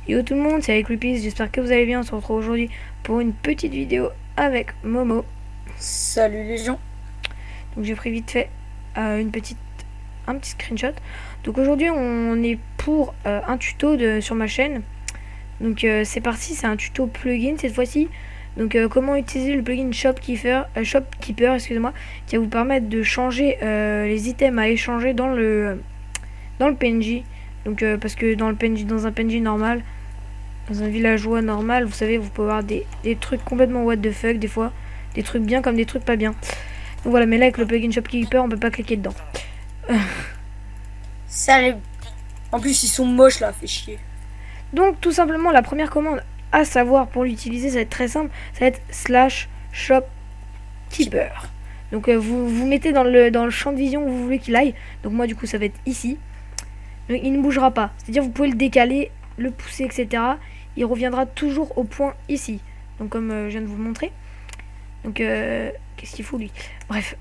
Yo tout le monde, c'est avec Creepies, j'espère que vous allez bien. On se retrouve aujourd'hui pour une petite vidéo avec Momo. Salut les gens. Donc j'ai pris vite fait un petit screenshot. Donc aujourd'hui on est pour un tuto sur ma chaîne. Donc c'est parti, c'est un tuto plugin cette fois-ci. Donc comment utiliser le plugin Shopkeeper, excusez-moi, qui va vous permettre de changer les items à échanger dans le PNJ. Donc parce que dans un PNJ normal, dans un villageois normal, vous savez, vous pouvez avoir des trucs complètement what the fuck des fois, des trucs bien comme des trucs pas bien. Donc voilà, mais là avec le plugin Shopkeeper, on peut pas cliquer dedans. Salut. En plus ils sont moches là, fait chier. Donc tout simplement, la première commande à savoir pour l'utiliser, ça va être très simple, ça va être slash shopkeeper. Donc vous mettez dans le champ de vision où vous voulez qu'il aille. Donc moi du coup ça va être ici. Donc il ne bougera pas. C'est-à-dire vous pouvez le décaler, le pousser, etc. Il reviendra toujours au point ici. Donc comme je viens de vous le montrer. Donc qu'est-ce qu'il faut lui? Bref.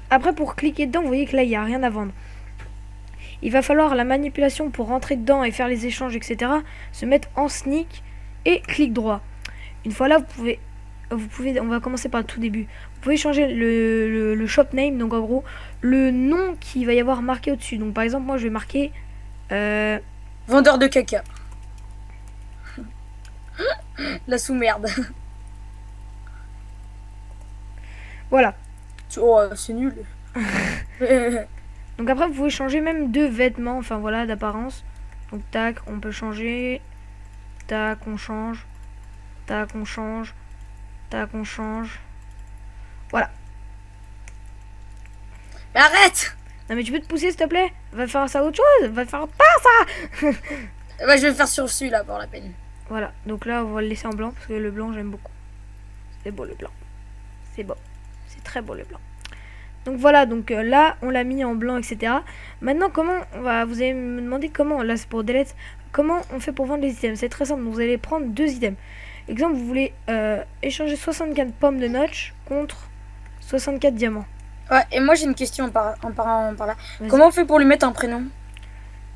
Après pour cliquer dedans, vous voyez que là il n'y a rien à vendre. Il va falloir la manipulation pour rentrer dedans et faire les échanges, etc. Se mettre en sneak et clic droit. Une fois là, vous pouvez, on va commencer par le tout début. Vous pouvez changer le shop name, donc en gros le nom qu'il va y avoir marqué au-dessus. Donc par exemple, moi je vais marquer Vendeur de caca. La sous-merde. voilà. Oh, c'est nul. Donc après, vous pouvez changer même de vêtements, enfin voilà, d'apparence. Donc tac, on peut changer. Tac, on change. Tac, on change. Tac, on change. Voilà. Mais arrête. Non mais tu peux te pousser s'il te plaît? Va faire ça autre chose. Va faire pas ça. Bah, je vais le faire sur celui-là pour la peine. Voilà, donc là on va le laisser en blanc parce que le blanc j'aime beaucoup. C'est beau le blanc. C'est beau. C'est très beau le blanc. Donc voilà, donc là on l'a mis en blanc, etc. Maintenant comment vous allez me demander comment, là c'est pour delete, comment on fait pour vendre les items. C'est très simple, vous allez prendre deux items. Exemple, vous voulez échanger 64 pommes de notch contre 64 diamants. Ouais, et moi j'ai une question en parlant par là. Comment on fait pour lui mettre un prénom?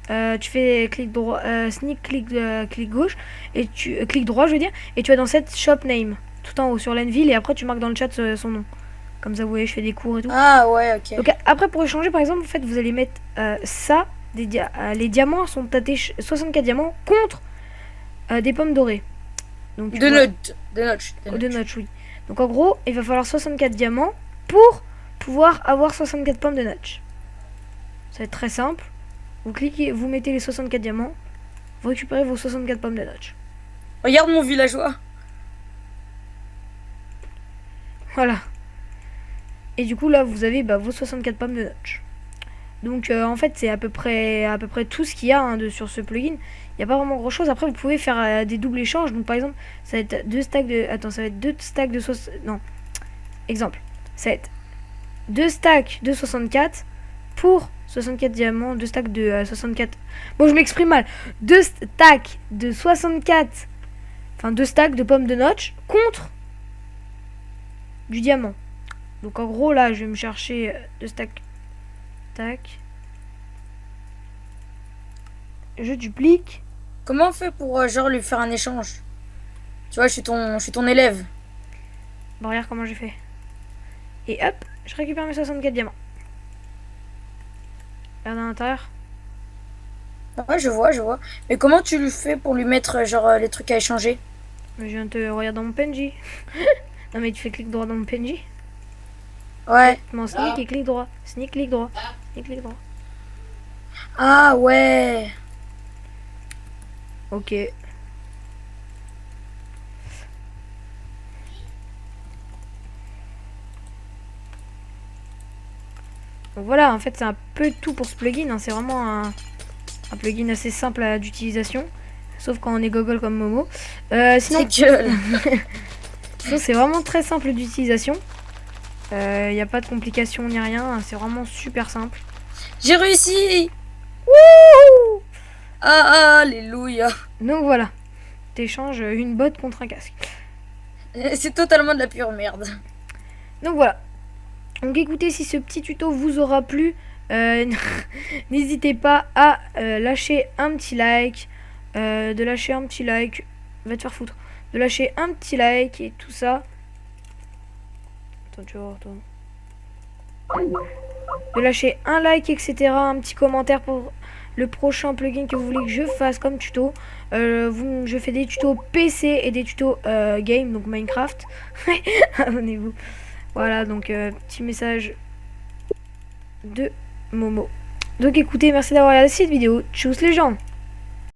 Tu fais clic droit, sneak, clic gauche, et tu clic droit je veux dire, et tu vas dans cette shop name, tout en haut sur l'Enville, et après tu marques dans le chat son nom. Comme ça vous voyez, je fais des cours et tout. Ah ouais, ok. Donc après pour échanger par exemple, en fait vous allez mettre ça, les diamants sont tâtés 64 diamants contre des pommes dorées. Donc, De notch. De notch, oui. Donc en gros, il va falloir 64 diamants pour pouvoir avoir 64 pommes de notch. Ça va être très simple. Vous cliquez, vous mettez les 64 diamants, vous récupérez vos 64 pommes de notch. Regarde mon villageois. Voilà. Et du coup là vous avez vos 64 pommes de notch. Donc en fait c'est à peu près tout ce qu'il y a sur ce plugin. Il n'y a pas vraiment grand chose. Après vous pouvez faire des doubles échanges. Donc par exemple ça va être deux stacks de... Attends, ça va être deux stacks de... Non. Exemple. Ça va être deux stacks de 64 pour 64 diamants. Deux stacks de 64... Bon je m'exprime mal. Deux stacks de 64... Enfin deux stacks de pommes de notch contre du diamant. Donc en gros là je vais me chercher deux stacks. Tac. Je duplique. Comment on fait pour genre lui faire un échange? Tu vois, je suis ton élève. Bon, regarde comment j'ai fait. Et hop, je récupère mes 64 diamants. Regarde à l'intérieur. Ouais, je vois. Mais comment tu lui fais pour lui mettre genre les trucs à échanger? Mais je viens de te regarder dans mon PNJ. Non mais tu fais clic droit dans mon PNJ. Ouais. Mon sneak et clic droit. Sneak, clic droit. Sneak, clic droit. Ah ouais. Ok. Donc voilà, en fait c'est un peu tout pour ce plugin. Hein. C'est vraiment un plugin assez simple d'utilisation. Sauf quand on est gogol comme Momo. Sinon, sinon c'est vraiment très simple d'utilisation. Il n'y a pas de complications ni rien. C'est vraiment super simple. J'ai réussi. Wouhou. Ah, alléluia. Donc voilà. T'échanges une botte contre un casque. C'est totalement de la pure merde. Donc voilà. Donc écoutez, si ce petit tuto vous aura plu, n'hésitez pas à lâcher un petit like, de lâcher un petit like. Va te faire foutre. De lâcher un petit like et tout ça. Attends, tu vas voir, toi. De lâcher un like, etc. Un petit commentaire pour le prochain plugin que vous voulez que je fasse comme tuto. Je fais des tutos PC et des tutos game, donc Minecraft. Abonnez-vous. Voilà, donc petit message de Momo. Donc écoutez, merci d'avoir regardé cette vidéo. Tchuss les gens.